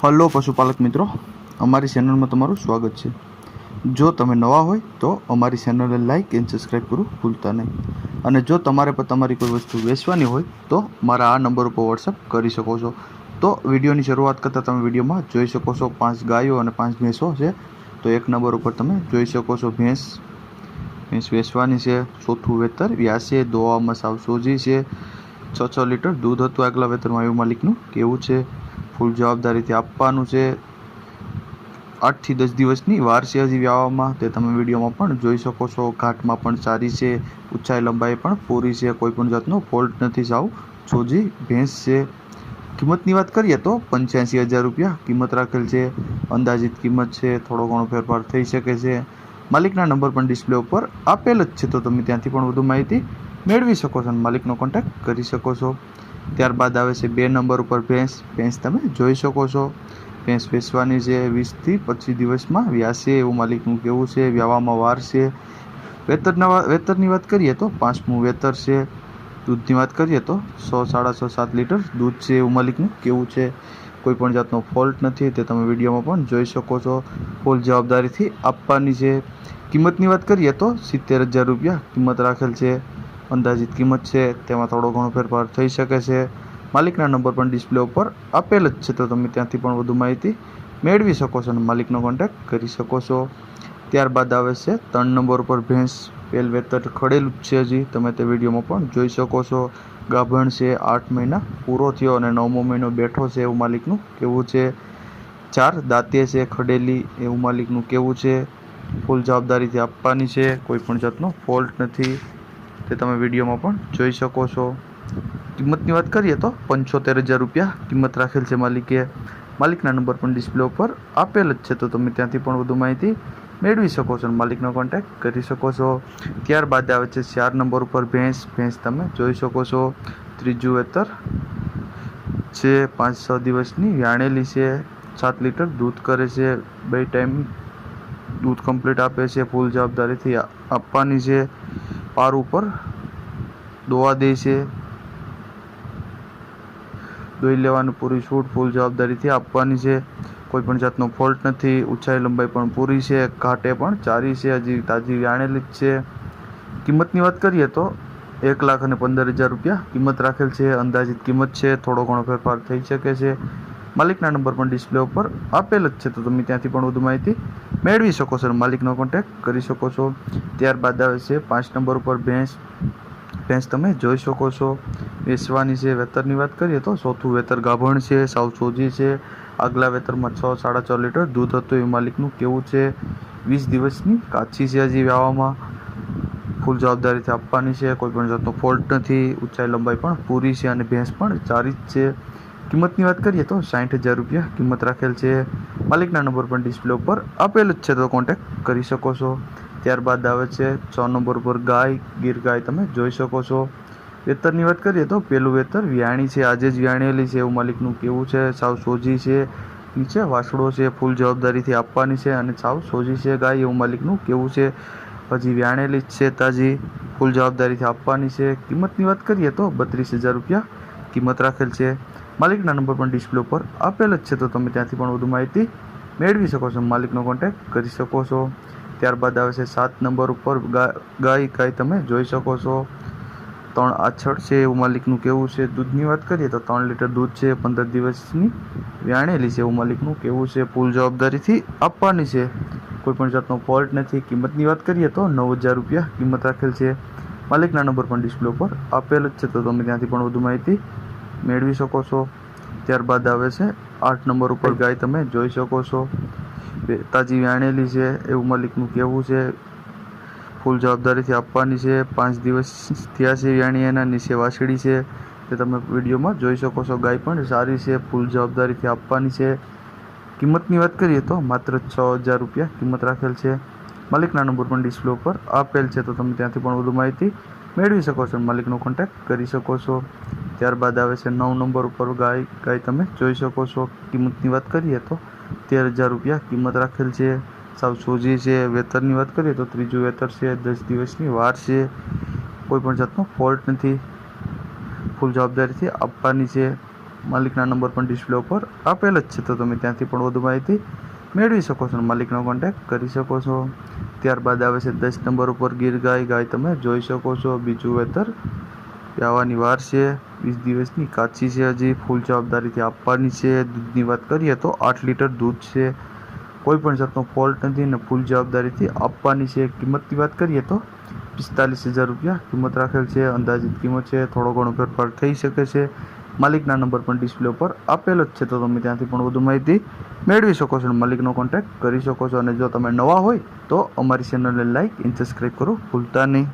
Hello પશુપાલક મિત્રો, અમારી ચેનલમાં તમારું સ્વાગત છે। જો તમે નવા હોય તો અમારી ચેનલને લાઇક એન્ડ સબસ્ક્રાઈબ કરવું ભૂલતા નહીં। અને જો તમારે પણ તમારી કોઈ વસ્તુ વેચવાની હોય તો મારા આ નંબર ઉપર વોટ્સઅપ કરી શકો છો। તો વિડીયોની શરૂઆત કરતાં તમે વિડીયોમાં જોઈ શકો છો 5 ગાયો અને 5 ભેંસો છે। તો એક નંબર ઉપર તમે જોઈ શકો છો ભેંસ વેચવાની છે। ચોથું વેતર વ્યાસે દોવામાં સાવ સોજી છે। 6 લીટર દૂધ હતું આગલા વેતરમાં એવું માલિકનું કેવું છે। ફૂલ જવાબદારીથી આપવાનું છે। 8 થી 10 દિવસની વાર છે હજી વ્યાવામાં, તે તમે વિડીયોમાં પણ જોઈ શકો છો। ઘાટમાં પણ સારી છે, ઊંચાઈ લંબાઈ પણ પૂરી છે, કોઈ પણ જાતનો ફોલ્ટ નથી, સાવ સોજી ભેંસ છે। કિંમતની વાત કરીએ તો 85,000 રૂપિયા કિંમત રાખેલ છે। અંદાજિત કિંમત છે, થોડો ઘણો ફેરફાર થઈ શકે છે। માલિકના નંબર પણ ડિસ્પ્લે ઉપર આપેલ જ છે, તો તમે ત્યાંથી પણ વધુ માહિતી મેળવી શકો છો અને માલિકનો કોન્ટેક્ટ કરી શકો છો। ત્યારબાદ આવે છે 2 નંબર ઉપર ભેંસ તમે જોઈ શકો છો। ભેંસ વેચવાની છે 20 થી 25 દિવસમાં વ્યાસે એવું માલિકનું કેવું છે। વ્યાવામાં વાર છે। વેતરની વાત કરીએ તો 5મું વેતર છે। દૂધની વાત કરીએ તો 6, 6.5, 7 લીટર દૂધ છે એવું માલિકનું કેવું છે। કોઈ પણ જાતનો ફોલ્ટ નથી, તે તમે વિડીયોમાં પણ જોઈ શકો છો। ફૂલ જવાબદારીથી આપવાની છે। કિંમતની વાત કરીએ તો 70,000 રૂપિયા કિંમત રાખેલ છે। અંદાજિત કિંમત છે, તેમાં થોડો ઘણો ફેરફાર થઈ શકે છે। માલિકના નંબર પણ ડિસ્પ્લે ઉપર આપેલ જ છે, તો તમે ત્યાંથી પણ વધુ માહિતી મેળવી શકો છો અને માલિકનો કોન્ટેક્ટ કરી શકો છો। ત્યારબાદ આવે છે 3 નંબર ઉપર ભેંસ પહેલ વેતર ખડેલું જ છે હજી, તમે તે વિડીયોમાં પણ જોઈ શકો છો। ગાભણ છે, 8 મહિના પૂરો થયો અને 9મો મહિનો બેઠો છે એવું માલિકનું કેવું છે। 4 દાંતે છે ખડેલી એવું માલિકનું કેવું છે। ફૂલ જવાબદારીથી આપવાની છે, કોઈ પણ જાતનો ફોલ્ટ નથી, તે તમે વિડીયોમાં પણ જોઈ શકો છો। કિંમતની વાત કરીએ તો 75,000 રૂપિયા કિંમત રાખેલ છે માલિકે। માલિકના નંબર પણ ડિસ્પ્લે ઉપર આપેલ જ છે, તો તમે ત્યાંથી પણ વધુ માહિતી મેળવી શકો છો અને માલિકનો કોન્ટેક્ટ કરી શકો છો। ત્યારબાદ આવે છે 4 નંબર ઉપર ભેંસ તમે જોઈ શકો છો। ત્રીજું વેતર છે, 5-6 દિવસની વ્યાણેલી છે। 7 લીટર દૂધ કરે છે, 2 ટાઈમ દૂધ કમ્પ્લીટ આપે છે। ફૂલ જવાબદારીથી આપવાની છે। પાર ઉપર દોવા દે છે, દોઈ લેવાની પૂરી છૂટ, ફૂલ જવાબદારીથી આપવાની છે। કોઈ પણ જાતનો ફોલ્ટ નથી, ઊંચાઈ લંબાઈ પણ પૂરી છે, ઘાટે પણ ચારી છે, હજી તાજી વ્યાણેલી જ છે। કિંમતની વાત કરીએ તો 1,15,000 રૂપિયા કિંમત રાખેલ છે। અંદાજિત કિંમત છે, થોડો ઘણો ફેરફાર થઈ શકે છે। માલિકના નંબર પણ ડિસ્પ્લે ઉપર આપેલ જ છે, તો તમે ત્યાંથી પણ વધુ માહિતી મેળવી શકો છો અને માલિકનો કોન્ટેક્ટ કરી શકો છો। ત્યારબાદ આવે છે 5 નંબર ઉપર ભેંસ તમે જોઈ શકો છો। વેચવાની છે। વેતરની વાત કરીએ તો 4થું વેતર ગાભણ છે, સાવ સોજી છે। આગલા વેતરમાં 6, 6.5 લીટર દૂધ હતું એવું માલિકનું કેવું છે। 20 દિવસની કાચી છે હજી વ્યાવામાં, ફૂલ જવાબદારીથી આપવાની છે, કોઈ પણ જાતનો ફોલ્ટ નથી, ઊંચાઈ લંબાઈ પણ પૂરી છે અને ભેંસ પણ સારી જ છે। કિંમતની વાત કરીએ તો 60,000 રૂપિયા કિંમત રાખેલ છે। માલિકના નંબર પણ ડિસ્પ્લે ઉપર આપેલ જ છે, તો કોન્ટેક્ટ કરી શકો છો। ત્યારબાદ આવે છે 6 નંબર ઉપર ગીર ગાય તમે જોઈ શકો છો। વેતરની વાત કરીએ તો પહેલું વેતર વ્યાણી છે, આજે જ વ્યાણેલી છે એવું માલિકનું કેવું છે। સાવ સોજી છે, નીચે વાછડો છે, ફૂલ જવાબદારીથી આપવાની છે અને સાવ સોજી છે ગાય એવું માલિકનું કેવું છે। હજી વ્યાણેલી જ છે તાજી, ફૂલ જવાબદારીથી આપવાની છે। કિંમતની વાત કરીએ તો 32,000 રૂપિયા કિંમત રાખેલ છે। માલિકના નંબર પણ ડિસ્પ્લે ઉપર આપેલ જ છે, તો તમે ત્યાંથી પણ વધુ માહિતી મેળવી શકો છો, માલિકનો કોન્ટેક્ટ કરી શકો છો। ત્યારબાદ આવે છે 7 નંબર ઉપર ગાય તમે જોઈ શકો છો। 3 આછળ છે એવું માલિકનું કેવું છે। દૂધની વાત કરીએ તો 3 લીટર દૂધ છે, 15 દિવસની વ્યાણેલી છે એવું માલિકનું કેવું છે। ફૂલ જવાબદારીથી આપવાની છે, કોઈ પણ જાતનો ફોલ્ટ નથી। કિંમતની વાત કરીએ તો 9,000 રૂપિયા કિંમત રાખેલ છે। માલિકના નંબર પણ ડિસ્પ્લે ઉપર આપેલ જ છે, તો તમે ત્યાંથી પણ વધુ માહિતી મેળવી શકો છો। ત્યારબાદ આવે છે 8 નંબર ઉપર ગાય તમે જોઈ શકો છો। તાજી વ્યાણેલી છે એવું માલિકનું કેવું છે। ફૂલ જવાબદારીથી આપવાની છે। 5 દિવસ થયા છે વ્યાણી, એના નીચે વાછડી છે, તે તમે વિડીયોમાં જોઈ શકો છો। ગાય પણ સારી છે, ફૂલ જવાબદારીથી આપવાની છે। કિંમતની વાત કરીએ તો માત્ર 6,000 રૂપિયા કિંમત રાખેલ છે। માલિકના નંબર પણ ડિસ્પ્લે ઉપર આપેલ છે, તો તમે ત્યાંથી પણ વધુ માહિતી મેળવી શકો છો, માલિકનો કોન્ટેક્ટ કરી શકો છો। ત્યારબાદ આવે છે 9 નંબર ઉપર ગાય તમે જોઈ શકો છો। કિંમતની વાત કરીએ તો 13,000 રૂપિયા કિંમત રાખેલ છે। સાવ સોજી છે। વેતરની વાત કરીએ તો ત્રીજું વેતર છે, 10 દિવસની વાર છે, કોઈ પણ જાતનો ફોલ્ટ નથી, ફૂલ જવાબદારીથી આપવાની છે। માલિકના નંબર પણ ડિસ્પ્લે ઉપર આપેલ જ છે, તો તમે ત્યાંથી પણ વધુ માહિતી મેળવી શકો છો અને માલિકનો કોન્ટેક્ટ કરી શકો છો. ત્યારબાદ આવે છે 10 નંબર ઉપર ગીર ગાય તમે જોઈ શકો છો. બીજું વેતર આવવાની વાર છે, 20 દિવસની કાચી છે, હજી ફૂલ જવાબદારીથી આપવાની છે. દૂધની વાત કરીએ તો 8 લીટર દૂધ છે, કોઈ પણ જાતનો ફોલ્ટ નથી અને ફૂલ જવાબદારીથી આપવાની છે. કિંમતની વાત કરીએ તો 45,000 રૂપિયા કિંમત રાખેલ છે. અંદાજિત કિંમત છે, થોડો ઘણો ફેરફાર થઈ શકે છે. માલિકના નંબર પણ ડિસ્પ્લે ઉપર આપેલો જ છે, તો તમે ત્યાંથી પણ વધુ માહિતી મેળવી શકો છો અને માલિકનો કોન્ટેક્ટ કરી શકો છો. અને જો તમે નવા હોય તો અમારી ચેનલને લાઇક અને સબસ્ક્રાઈબ કરો ભૂલતા નહીં.